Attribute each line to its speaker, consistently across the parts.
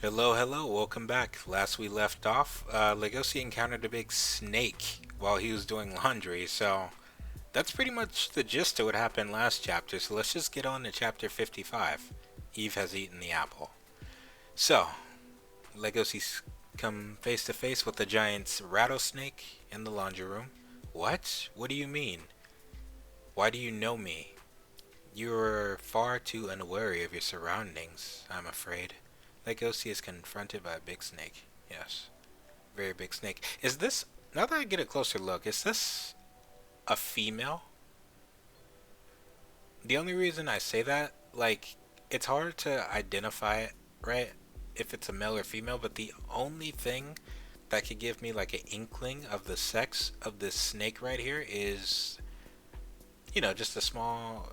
Speaker 1: Hello, hello, welcome back. Last we left off, Legosi encountered a big snake while he was doing laundry, so that's pretty much the gist of what happened last chapter, so let's just get on to chapter 55. Eve has eaten the apple. So, Legosi's come face to face with the giant's rattlesnake in the laundry room. What? What do you mean? Why do you know me? You're far too unaware of your surroundings, I'm afraid. Legosi is confronted by a big snake. Yes. Very big snake. Is this, now that I get a closer look, is this a female? The only reason I say that, like, it's hard to identify it, right? If it's a male or female, but the only thing that could give me like an inkling of the sex of this snake right here is, just a small,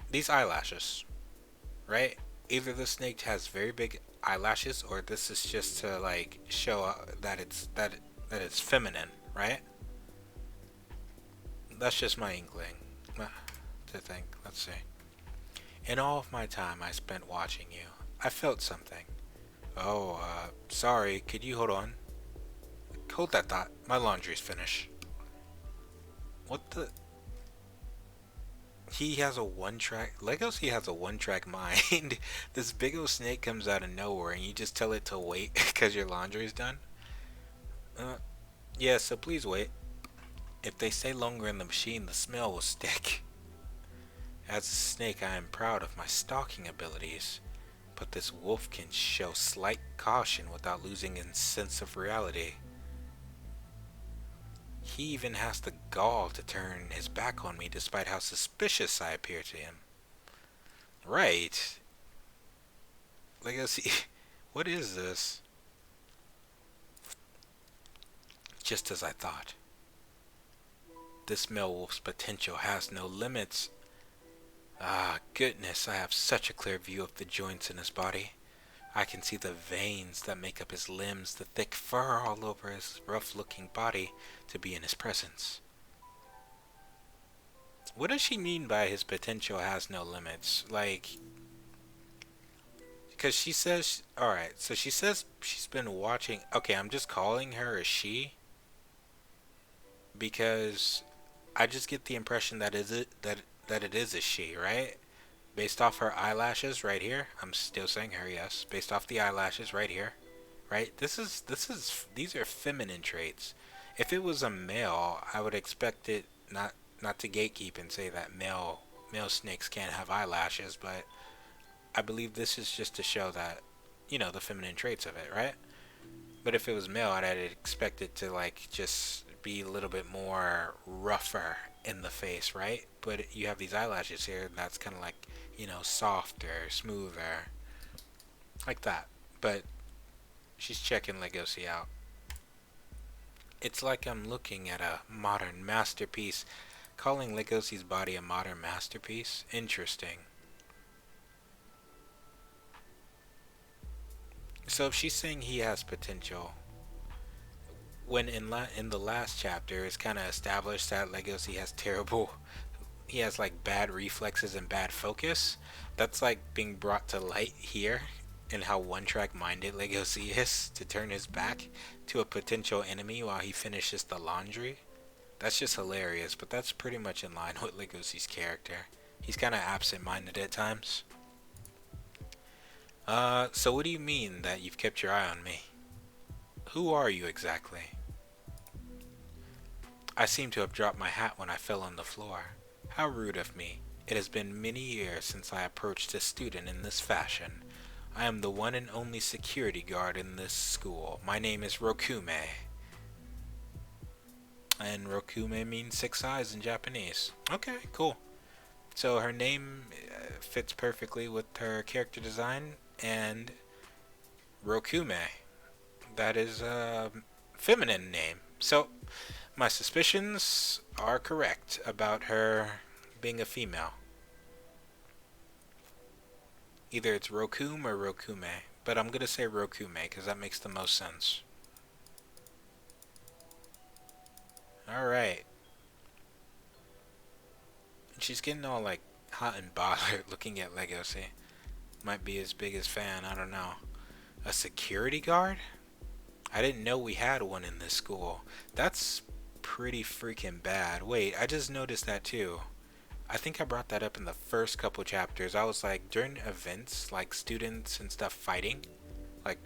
Speaker 1: these eyelashes, right? Either the snake has very big eyelashes, or this is just to like show that it's feminine, right? That's just my inkling to think. Let's see. In all of my time I spent watching you, I felt something. Oh, sorry. Could you hold on? Hold that thought. My laundry's finished. What the? He has a one track. Legos, he has a one track mind. This big old snake comes out of nowhere and you just tell it to wait because your laundry's done? Uh, yeah, so please wait. If they stay longer in the machine, the smell will stick. As a snake, I am proud of my stalking abilities, but this wolf can show slight caution without losing his sense of reality. He even has the gall to turn his back on me despite how suspicious I appear to him. Right. Like, let's see. What is this? Just as I thought. This male wolf's potential has no limits. Ah, goodness, I have such a clear view of the joints in his body. I can see the veins that make up his limbs, the thick fur all over his rough-looking body to be in his presence. What does she mean by his potential has no limits? Like, because she says, alright, so she says she's been watching. Okay, I'm just calling her a she because I just get the impression that it is a she, right? Based off her eyelashes right here. I'm still saying her, yes. Based off the eyelashes right here, right? These are feminine traits. If it was a male, I would expect it not to gatekeep and say that male snakes can't have eyelashes, but I believe this is just to show that the feminine traits of it, right? But if it was male, I'd expect it to like just be a little bit more rougher in the face, right? But you have these eyelashes here, and that's kind of like softer, smoother, like that. But she's checking Legosi out. It's like I'm looking at a modern masterpiece. Calling Legosi's body a modern masterpiece? Interesting. So if she's saying he has potential, when in the last chapter it's kind of established that Legosi has he has like bad reflexes and bad focus. That's like being brought to light here in how one track minded Legosi is to turn his back to a potential enemy while he finishes the laundry. That's just hilarious, but that's pretty much in line with Legosi's character. He's kind of absent minded at times. So what do you mean that you've kept your eye on me? Who are you exactly? I seem to have dropped my hat when I fell on the floor. How rude of me. It has been many years since I approached a student in this fashion. I am the one and only security guard in this school. My name is Rokume. And Rokume means six eyes in Japanese. Okay, cool. So her name fits perfectly with her character design, and Rokume. That is a feminine name. So my suspicions are correct about her being a female. Either it's Rokume or Rokume, but I'm gonna say Rokume because that makes the most sense. Alright. She's getting all like hot and bothered looking at Legacy. Might be his biggest fan, I don't know. A security guard? I didn't know we had one in this school. That's pretty freaking bad. Wait, I just noticed that too. I think I brought that up in the first couple chapters. I was like, during events, like students and stuff fighting, like,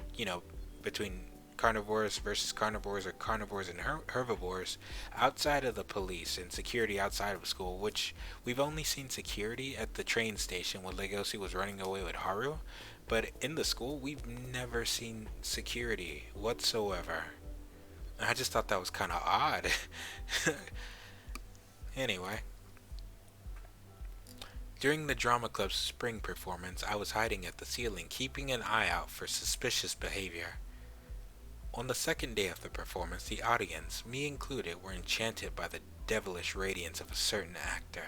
Speaker 1: between carnivores versus carnivores or carnivores and herbivores, outside of the police and security outside of school, which we've only seen security at the train station when Legoshi was running away with Haru, but in the school, we've never seen security whatsoever. I just thought that was kind of odd. Anyway, during the drama club's spring performance, I was hiding at the ceiling, keeping an eye out for suspicious behavior. On the second day of the performance, the audience, me included, were enchanted by the devilish radiance of a certain actor.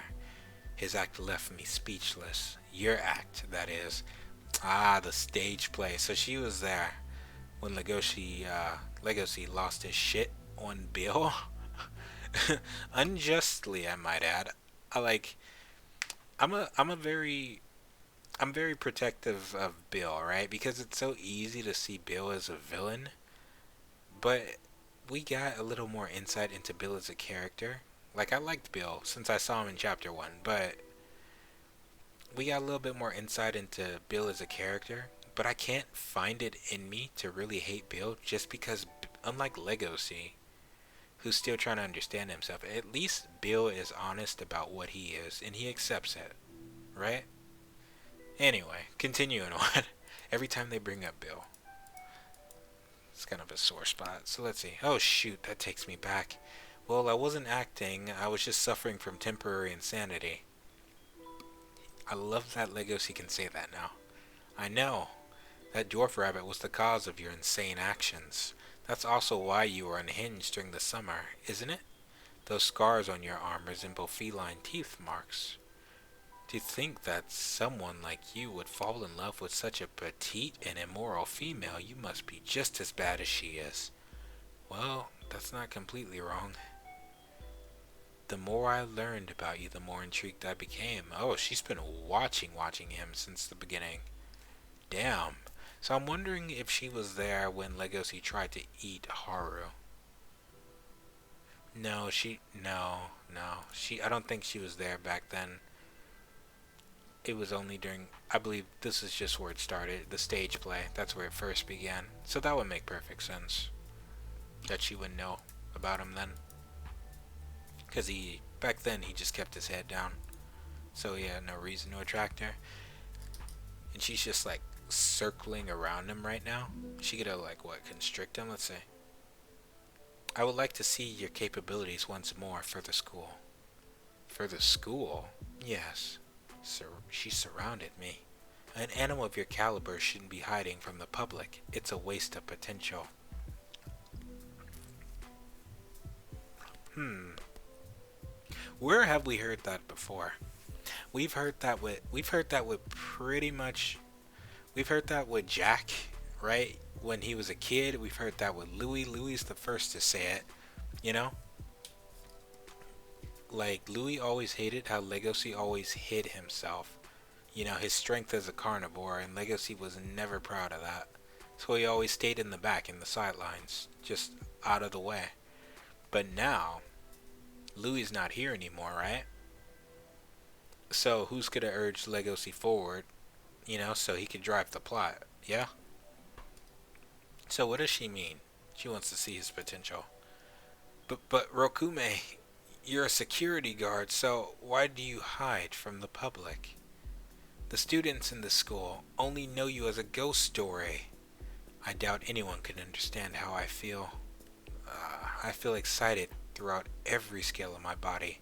Speaker 1: His act left me speechless. Your act, that is. Ah, the stage play. So she was there when Legacy lost his shit on Bill. Unjustly, I might add. I like. I'm very protective of Bill, right? Because it's so easy to see Bill as a villain, but we got a little more insight into Bill as a character. Like, I liked Bill since I saw him in chapter 1, but we got a little bit more insight into Bill as a character, but I can't find it in me to really hate Bill just because, unlike Legacy, who's still trying to understand himself, at least Bill is honest about what he is, and he accepts it, right? Anyway, continuing on. Every time they bring up Bill, it's kind of a sore spot. So let's see. Oh shoot, that takes me back. Well, I wasn't acting, I was just suffering from temporary insanity. I love that Legacy can say that now. I know. That dwarf rabbit was the cause of your insane actions. That's also why you were unhinged during the summer, isn't it? Those scars on your arm resemble feline teeth marks. To think that someone like you would fall in love with such a petite and immoral female, you must be just as bad as she is. Well, that's not completely wrong. The more I learned about you, the more intrigued I became. Oh, she's been watching him since the beginning. Damn. So I'm wondering if she was there when Legacy tried to eat Haru. No, I don't think she was there back then. It was only during, I believe this is just where it started, the stage play. That's where it first began. So that would make perfect sense. That she would know about him then. Because back then he just kept his head down. So he had no reason to attract her. And she's just like circling around him right now. She could have like, what, constrict him? Let's see. I would like to see your capabilities once more for the school. For the school? Yes. She surrounded me. An animal of your caliber shouldn't be hiding from the public. It's a waste of potential. Where have we heard that before? We've heard that with Jack, right? When he was a kid, we've heard that with Louis. Louis is the first to say it, you know? Like, Louis always hated how Legacy always hid himself. You know, his strength as a carnivore, and Legacy was never proud of that. So he always stayed in the back, in the sidelines, just out of the way. But now, Louis is not here anymore, right? So who's gonna urge Legacy forward, so he could drive the plot, yeah? So what does she mean? She wants to see his potential. But Rokume, you're a security guard, so why do you hide from the public? The students in the school only know you as a ghost story. I doubt anyone can understand how I feel. I feel excited throughout every scale of my body.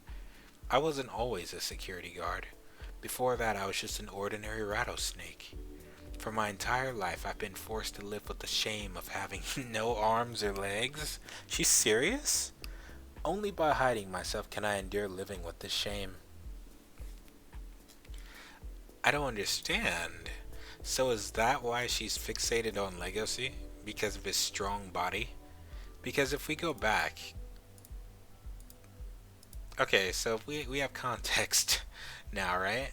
Speaker 1: I wasn't always a security guard. Before that, I was just an ordinary rattlesnake. For my entire life, I've been forced to live with the shame of having no arms or legs. She's serious? Only by hiding myself can I endure living with this shame. I don't understand. So is that why she's fixated on Legacy? Because of his strong body? Because if we go back... Okay, so if we have context now, right?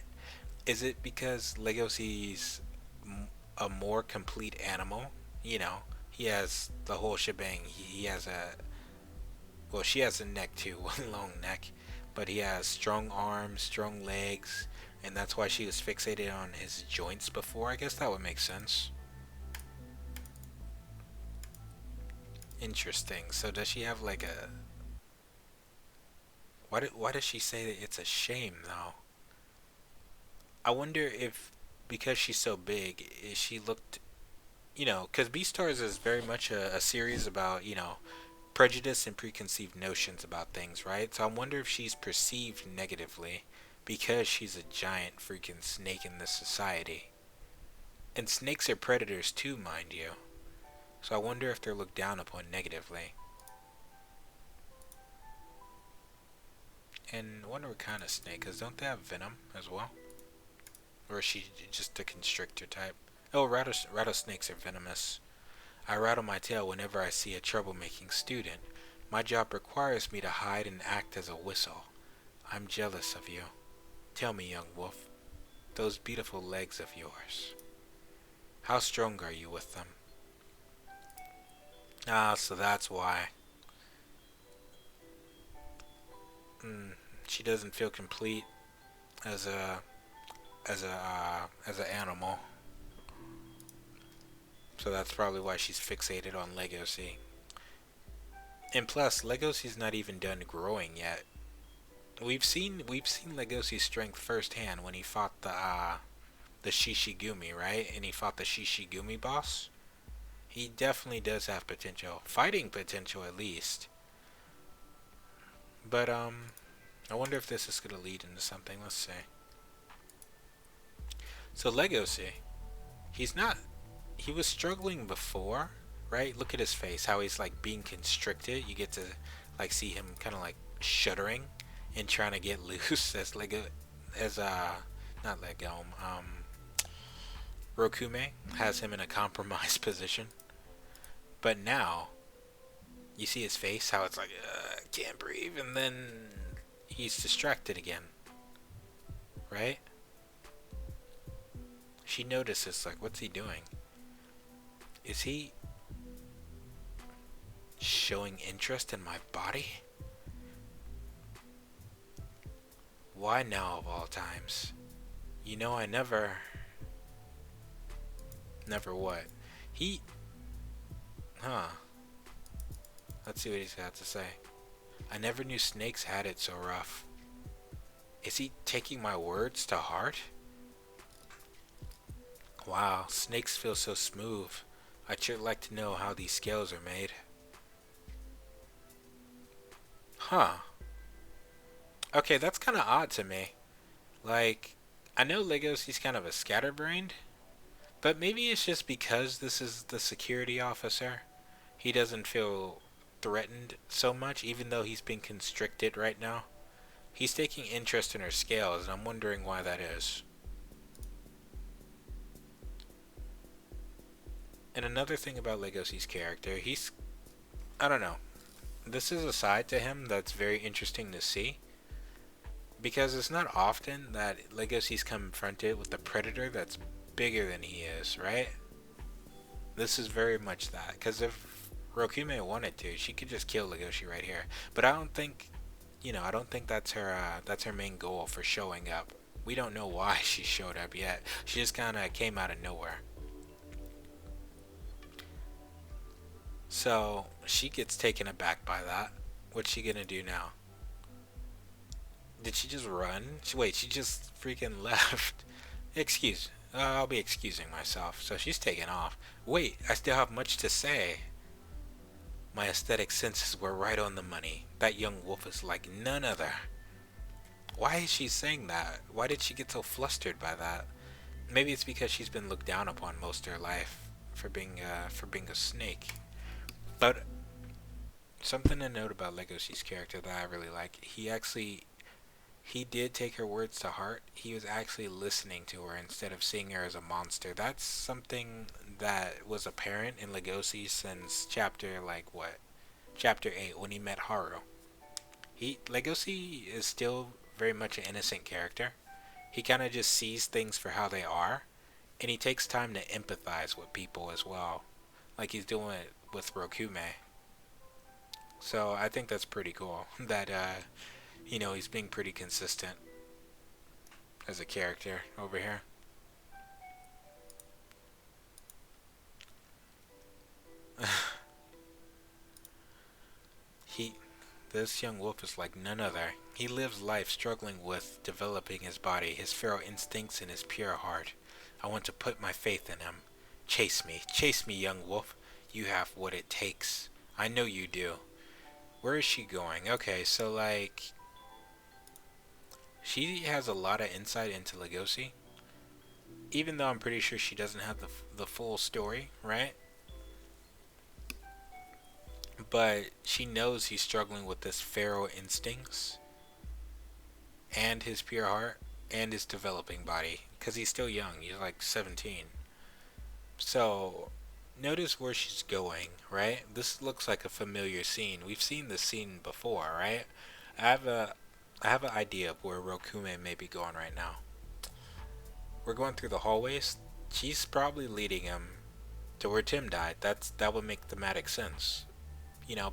Speaker 1: Is it because Legacy's a more complete animal You know, he has the whole shebang. He has a, well, she has a neck too, one long neck, but he has strong arms, strong legs, and that's why she was fixated on his joints before. I guess that would make sense. Interesting. So does she have like a? Why does she say that it's a shame though? I wonder if because she's so big, is she looked, because Beastars is very much a series about, prejudice and preconceived notions about things, right? So I wonder if she's perceived negatively because she's a giant freaking snake in this society. And snakes are predators too, mind you. So I wonder if they're looked down upon negatively. And I wonder what kind of snake, because don't they have venom as well? Or is she just a constrictor type? Oh, rattlesnakes are venomous. I rattle my tail whenever I see a troublemaking student. My job requires me to hide and act as a whistle. I'm jealous of you. Tell me, young wolf, those beautiful legs of yours. How strong are you with them? Ah, so that's why. Mm, she doesn't feel complete as a as an animal. So that's probably why she's fixated on Legacy. And plus, Legacy's not even done growing yet. We've seen Legacy's strength firsthand when he fought the Shishigumi, right? And he fought the Shishigumi boss. He definitely does have potential, fighting potential at least. But I wonder if this is gonna lead into something. Let's see. So Legacy, he's not. He was struggling before, right? Look at his face, how he's like being constricted. You get to like see him kind of like shuddering and trying to get loose as Lego, as not Lego, Rokume has him in a compromised position. But now you see his face, how it's like can't breathe, and then he's distracted again, right? She notices like, what's he doing? Is he showing interest in my body? Why now of all times? I never what? He, huh? Let's see what he's got to say. I never knew snakes had it so rough. Is he taking my words to heart? Wow, snakes feel so smooth. I'd sure like to know how these scales are made. Huh. Okay, that's kind of odd to me. Like, I know Lego's kind of a scatterbrained, but maybe it's just because this is the security officer. He doesn't feel threatened so much, even though he's being constricted right now. He's taking interest in her scales, and I'm wondering why that is. And another thing about Legosi's character, I don't know. This is a side to him that's very interesting to see. Because it's not often that Legosi's confronted with a predator that's bigger than he is, right? This is very much that. Because if Rokume wanted to, she could just kill Legoshi right here. But I don't think, I don't think that's her main goal for showing up. We don't know why she showed up yet. She just kind of came out of nowhere. So she gets taken aback by that. What's she gonna do now? Did she just run? Wait, she just freaking left. I'll be excusing myself. So she's taken off. Wait, I still have much to say. My aesthetic senses were right on the money. That young wolf is like none other. Why is she saying that? Why did she get so flustered by that? Maybe it's because she's been looked down upon most of her life for being a snake. But something to note about Legosi's character that I really like, he did take her words to heart. He was actually listening to her instead of seeing her as a monster. That's something that was apparent in Legosi since chapter 8 when he met Haru. Legosi is still very much an innocent character. He kind of just sees things for how they are, and he takes time to empathize with people as well. like he's doing it with Rokume. So I think that's pretty cool that he's being pretty consistent as a character over here. he This young wolf is like none other. He lives life struggling with developing his body, his feral instincts, and his pure heart. I want to put my faith in him. Chase me, young wolf. You have what it takes. I know you do. Where is she going? Okay, so like, she has a lot of insight into Legosi, even though I'm pretty sure she doesn't have the full story, right? But she knows he's struggling with this feral instincts and his pure heart and his developing body because he's still young. He's like 17. So notice where she's going, right? This looks like a familiar scene. We've seen this scene before, right? I have a I have an idea of where Rokume may be going right now. We're going through the hallways. She's probably leading him to where Tim died. That would make thematic sense.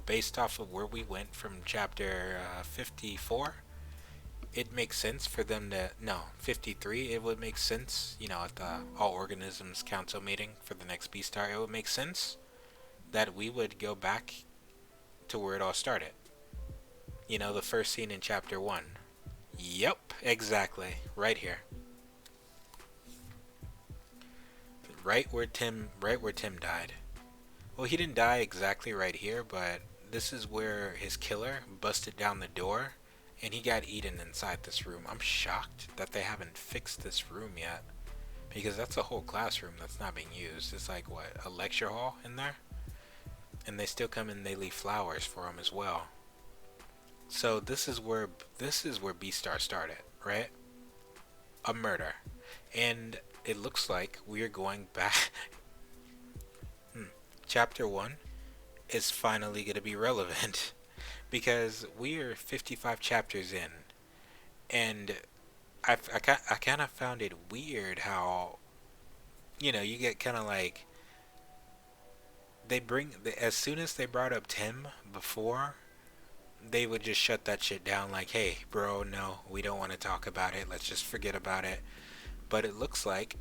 Speaker 1: Based off of where we went from chapter 54, it makes sense for them to, no, 53, it would make sense, at the All Organisms Council meeting for the next Beastar, it would make sense that we would go back to where it all started. The first scene in chapter 1. Yep, exactly. Right here. Right where Tim died. Well, he didn't die exactly right here, but this is where his killer busted down the door and he got eaten inside this room. I'm shocked that they haven't fixed this room yet, because that's a whole classroom that's not being used. It's like, what, a lecture hall in there? And they still come and they leave flowers for him as well. So this is where Beastar started, right? A murder. And it looks like we're going back. Chapter 1 is finally going to be relevant because we are 55 chapters in, and I kind of found it weird how, you get kind of like, as soon as they brought up Tim before, they would just shut that shit down like, hey, bro, no, we don't want to talk about it. Let's just forget about it. But it looks like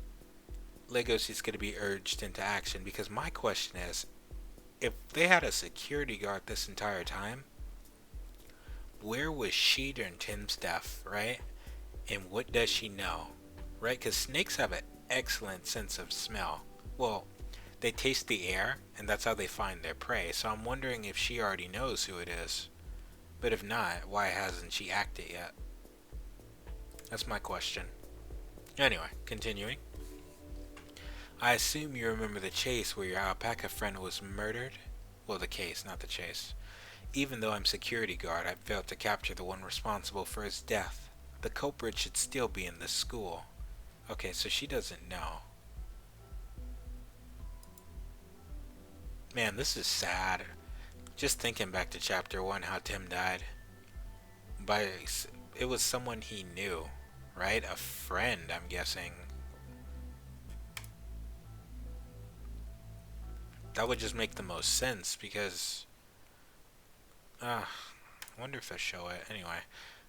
Speaker 1: Legosi's going to be urged into action, because my question is, if they had a security guard this entire time, where was she during Tim's death, right? And what does she know, right? Because snakes have an excellent sense of smell. Well, they taste the air, and that's how they find their prey. So I'm wondering if she already knows who it is. But if not, why hasn't she acted yet? That's my question. Anyway, continuing. I assume you remember the chase where your alpaca friend was murdered? Well, the case, not the chase. Even though I'm security guard, I failed to capture the one responsible for his death. The culprit should still be in this school. Okay, so she doesn't know. Man, this is sad. Just thinking back to chapter 1, how Tim died. It was someone he knew, right? A friend, I'm guessing. That would just make the most sense, because I wonder if I show it. Anyway,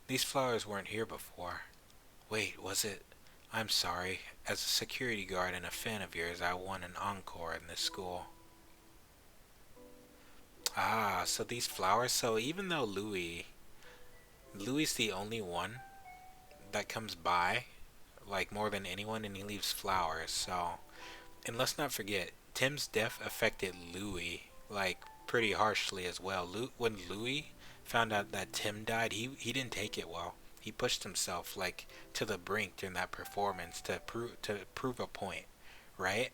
Speaker 1: these flowers weren't here before. Wait, was it? I'm sorry. As a security guard and a fan of yours, I won an encore in this school. So these flowers. So even though Louis the only one that comes by, like, more than anyone, and he leaves flowers. So, and let's not forget, Tim's death affected Louis, like, pretty harshly as well. When Louis found out that Tim died, he didn't take it well. He pushed himself, like, to the brink during that performance to prove a point, right?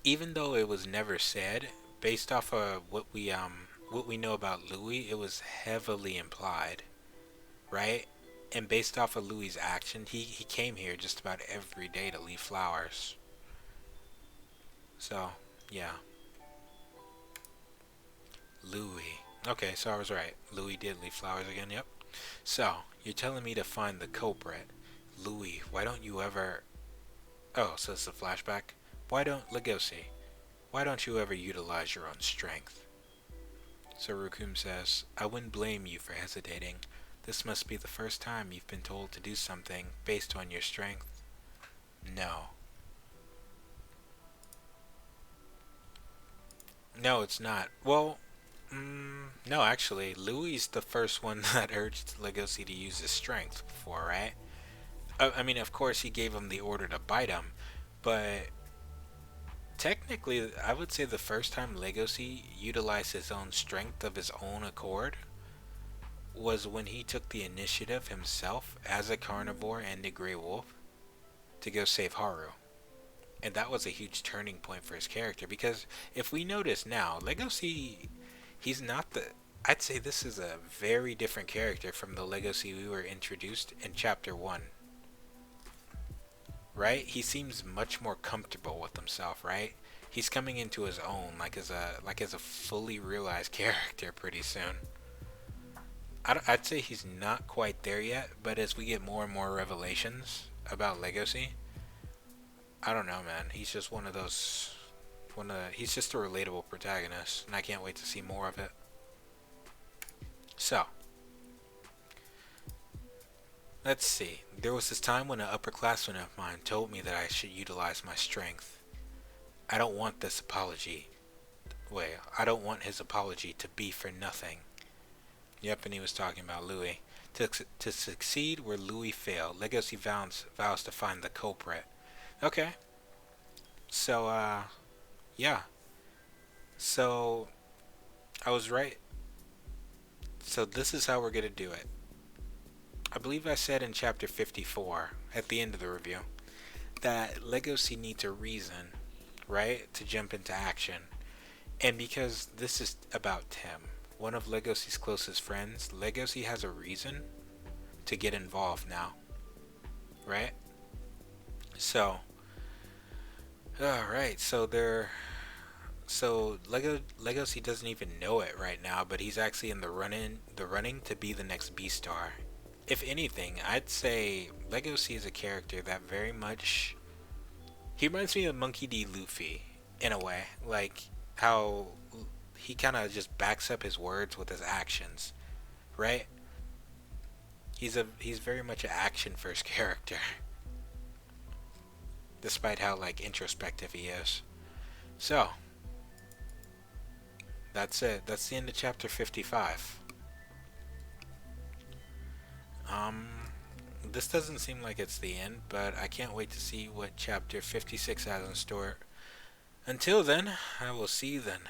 Speaker 1: Even though it was never said, based off of what we know about Louis, it was heavily implied, right? And based off of Louis's action, he came here just about every day to leave flowers. So, yeah. Louis. Okay, so I was right. Louis did leave flowers again, yep. So, you're telling me to find the culprit. Louis, why don't you ever... Oh, so it's a flashback? why don't you ever utilize your own strength? So Rokume says, I wouldn't blame you for hesitating. This must be the first time you've been told to do something based on your strength. No. No, it's not. Well, no, actually, Louis the first one that urged Legosi to use his strength before, right? I mean, of course, he gave him the order to bite him, but technically, I would say the first time Legosi utilized his own strength of his own accord was when he took the initiative himself as a carnivore and a gray wolf to go save Haru. And that was a huge turning point for his character because if we notice now, Legosi, he's not the. I'd say this is a very different character from the Legosi we were introduced in Chapter 1. Right? He seems much more comfortable with himself, right? He's coming into his own like as a fully realized character pretty soon. I'd say he's not quite there yet, but as we get more and more revelations about Legosi, I don't know, man. He's just one of those. He's just a relatable protagonist, and I can't wait to see more of it. So, let's see. There was this time when an upperclassman of mine told me that I should utilize my strength. I don't want this apology. Wait, I don't want his apology to be for nothing. Yep, and he was talking about Louis. To succeed where Louis failed, Legacy vows to find the culprit. Okay. So, yeah. So, I was right. So this is how we're going to do it. I believe I said in chapter 54, at the end of the review, that Legosi needs a reason, right, to jump into action. And because this is about Tim, one of Legosi's closest friends, Legosi has a reason to get involved now, right? So, alright, so Legosi doesn't even know it right now, but he's actually in the running to be the next Beastar. If anything, I'd say Legosi is a character that very much he reminds me of Monkey D. Luffy in a way, like how he kind of just backs up his words with his actions, right? He's very much an action first character, despite how like introspective he is. So that's it. That's the end of chapter 55. This doesn't seem like it's the end, but I can't wait to see what chapter 56 has in store. Until then, I will see you then.